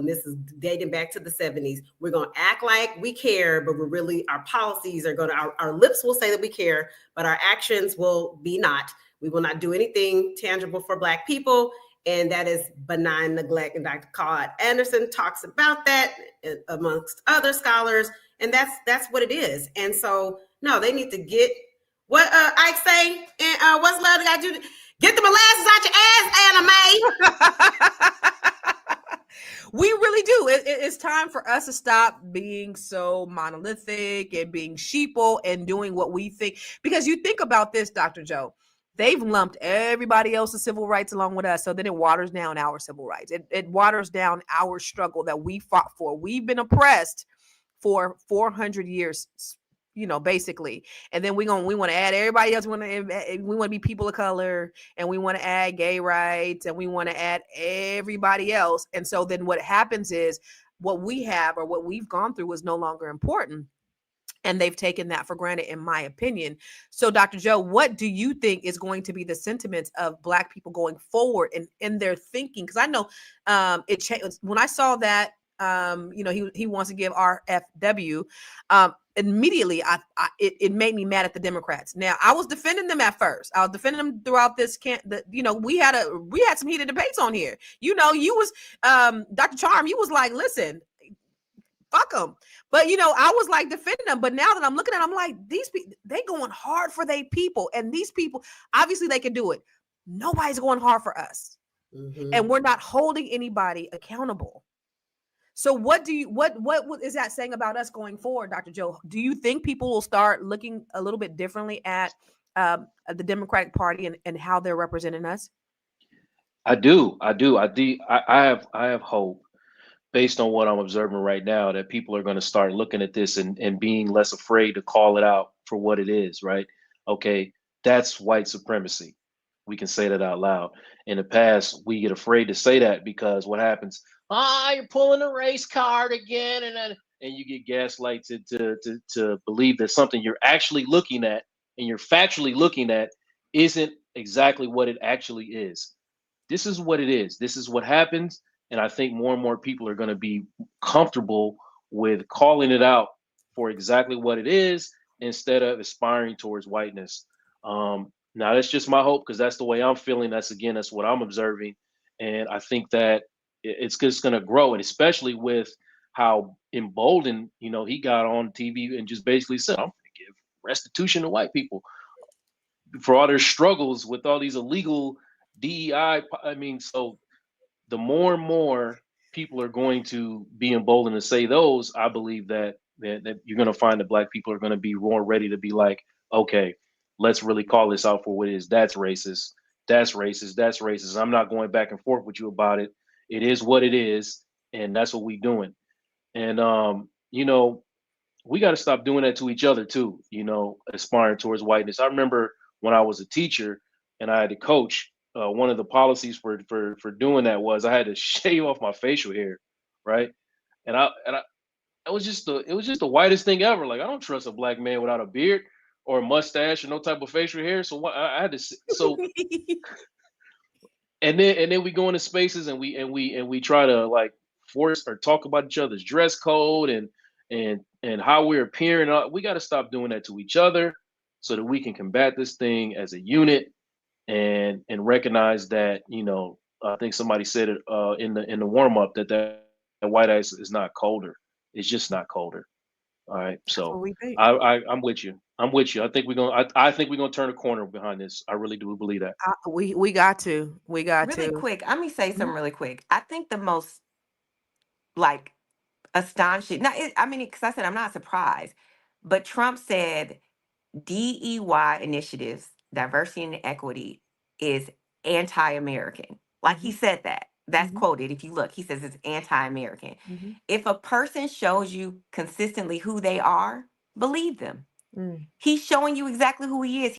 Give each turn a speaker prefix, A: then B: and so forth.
A: this is dating back to the 70s. We're going to act like we care, but our policies are going to, our lips will say that we care, but our actions will be not. We will not do anything tangible for Black people. And that is benign neglect. And Dr. Claude Anderson talks about that amongst other scholars. And that's what it is. And so, no, they need to get what Ike say. And what's love got you? Get the molasses out your ass, Anna Mae.
B: We really do. It's time for us to stop being so monolithic and being sheeple and doing what we think. Because you think about this, Dr. Joe, they've lumped everybody else's civil rights along with us. So then it waters down our civil rights. It waters down our struggle that we fought for. We've been oppressed for 400 years, basically. And then we want to add everybody else. We want to be people of color, and we want to add gay rights, and we want to add everybody else. And so then what happens is what we have or what we've gone through is no longer important. And they've taken that for granted, in my opinion. So, Dr. Joe, what do you think is going to be the sentiments of Black people going forward in their thinking? Because I know it changed when I saw that. He wants to give RFW. Immediately, it made me mad at the Democrats. Now, I was defending them at first. I was defending them throughout this we had some heated debates on here. You was Dr. Charm. You was like, listen, fuck them. But I was like defending them. But now that I'm looking at them, I'm like, these people, they going hard for their people, and these people obviously they can do it. Nobody's going hard for us, and we're not holding anybody accountable. So what is that saying about us going forward, Dr. Joe? Do you think people will start looking a little bit differently at the Democratic Party and how they're representing us?
C: I do. I have hope based on what I'm observing right now that people are going to start looking at this and being less afraid to call it out for what it is, right? Okay, that's white supremacy. We can say that out loud. In the past, we get afraid to say that because what happens? You're pulling a race card again, and you get gaslighted to believe that something you're actually looking at and you're factually looking at isn't exactly what it actually is. This is what it is. This is what happens, and I think more and more people are going to be comfortable with calling it out for exactly what it is instead of aspiring towards whiteness. Now that's just my hope because that's the way I'm feeling. That's what I'm observing, and I think that it's just going to grow, and especially with how emboldened, he got on TV and just basically said, I'm going to give restitution to white people for all their struggles with all these illegal DEI. So the more and more people are going to be emboldened to say those, I believe that you're going to find that Black people are going to be more ready to be like, okay, let's really call this out for what it is. That's racist. That's racist. That's racist. I'm not going back and forth with you about it. It is what it is, and that's what we're doing. And we got to stop doing that to each other too. Aspiring towards whiteness. I remember when I was a teacher and I had to coach. One of the policies for doing that was I had to shave off my facial hair, right? And it was just the whitest thing ever. Like I don't trust a Black man without a beard or a mustache or no type of facial hair. So what I had to and then we go into spaces and we try to like force or talk about each other's dress code and how we're appearing. We got to stop doing that to each other so that we can combat this thing as a unit and recognize that I think somebody said it in the warm up that white ice is not colder. It's just not colder. All right, so I'm with you. I'm with you. I think we're gonna turn a corner behind this. I really do believe that.
B: We got to.
D: Really quick. Let me say something really quick. I think the most like astonishing. Because I said I'm not surprised, but Trump said DEI initiatives, diversity and equity, is anti-American. Like he said that. That's quoted. If you look, he says it's anti-American. If a person shows you consistently who they are, believe them. He's showing you exactly who he is.